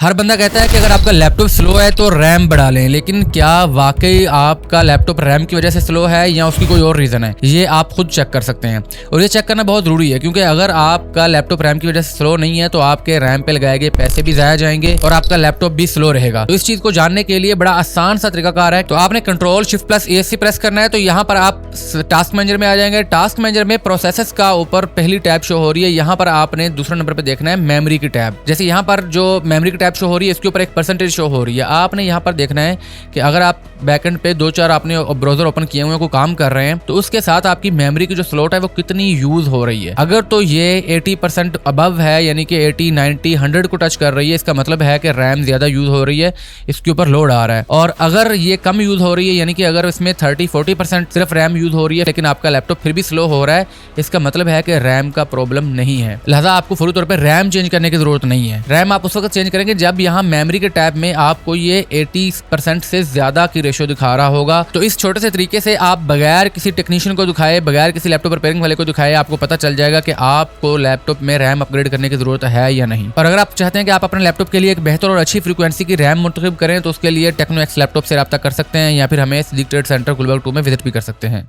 हर बंदा कहता है कि अगर आपका लैपटॉप स्लो है तो रैम बढ़ा लें, लेकिन क्या वाकई आपका लैपटॉप रैम की वजह से स्लो है या उसकी कोई और रीज़न है, ये आप खुद चेक कर सकते हैं। और ये चेक करना बहुत ज़रूरी है, क्योंकि अगर आपका लैपटॉप रैम की वजह से स्लो नहीं है तो आपके रैम पे लगाए गए पैसे भी ज़ाया जाएंगे और आपका लैपटॉप भी स्लो रहेगा। तो इस चीज़ को जानने के लिए बड़ा आसान सा तरीकाकार है। तो आपने control shift plus ESC press करना है। तो यहाँ पर आप टास्क मैनेजर में आ जाएंगे। टास्क मैनेजर में प्रोसेसेस का ऊपर पहली टैब शो हो रही है। यहाँ पर आपने दूसरा नंबर पर देखना है मेमोरी की टैब। जैसे यहाँ पर जो मेमोरी की टैब शो हो रही है, इसके ऊपर एक परसेंटेज शो हो रही है। आपने यहाँ पर देखना है कि अगर आप बैकएंड पे 2-4 आपने ब्राउजर ओपन किए हुए को काम कर रहे हैं, तो उसके साथ आपकी मेमोरी की जो स्लॉट है वो कितनी यूज हो रही है। अगर तो ये 80% अबव है, यानी कि 80, 90, 100 को टच कर रही है, इसका मतलब है कि रैम ज्यादा यूज हो रही है, इसके ऊपर लोड आ रहा है। और अगर ये कम यूज हो रही है, यानी कि अगर इसमें 30-40% सिर्फ रैम यूज हो रही है लेकिन आपका लैपटॉप फिर भी स्लो हो रहा है, इसका मतलब है कि रैम का प्रॉब्लम नहीं है। लिहाजा आपको फौरी तौर पर रैम चेंज करने की जरूरत नहीं है। रैम आप उस वक्त चेंज करेंगे जब यहाँ मेमोरी के टैब में आपको ये 80% से ज्यादा की रेशियो दिखा रहा होगा। तो इस छोटे से तरीके से आप बगैर किसी टेक्नीशियन को दिखाए, बगैर किसी लैपटॉप रिपेयरिंग वाले को दिखाए, आपको पता चल जाएगा कि आपको लैपटॉप में रैम अपग्रेड करने की जरूरत है या नहीं। और अगर आप चाहते हैं कि आप अपने लैपटॉप के लिए एक बेहतर और अच्छी फ्रीक्वेंसी की रैम मुंतखब करें, तो उसके लिए टेक्नो एक्स लैपटॉप से रब्ता कर सकते हैं या फिर हमें सिद्दीक ट्रेड सेंटर गुलबर्ग 2 में विजिट भी कर सकते हैं।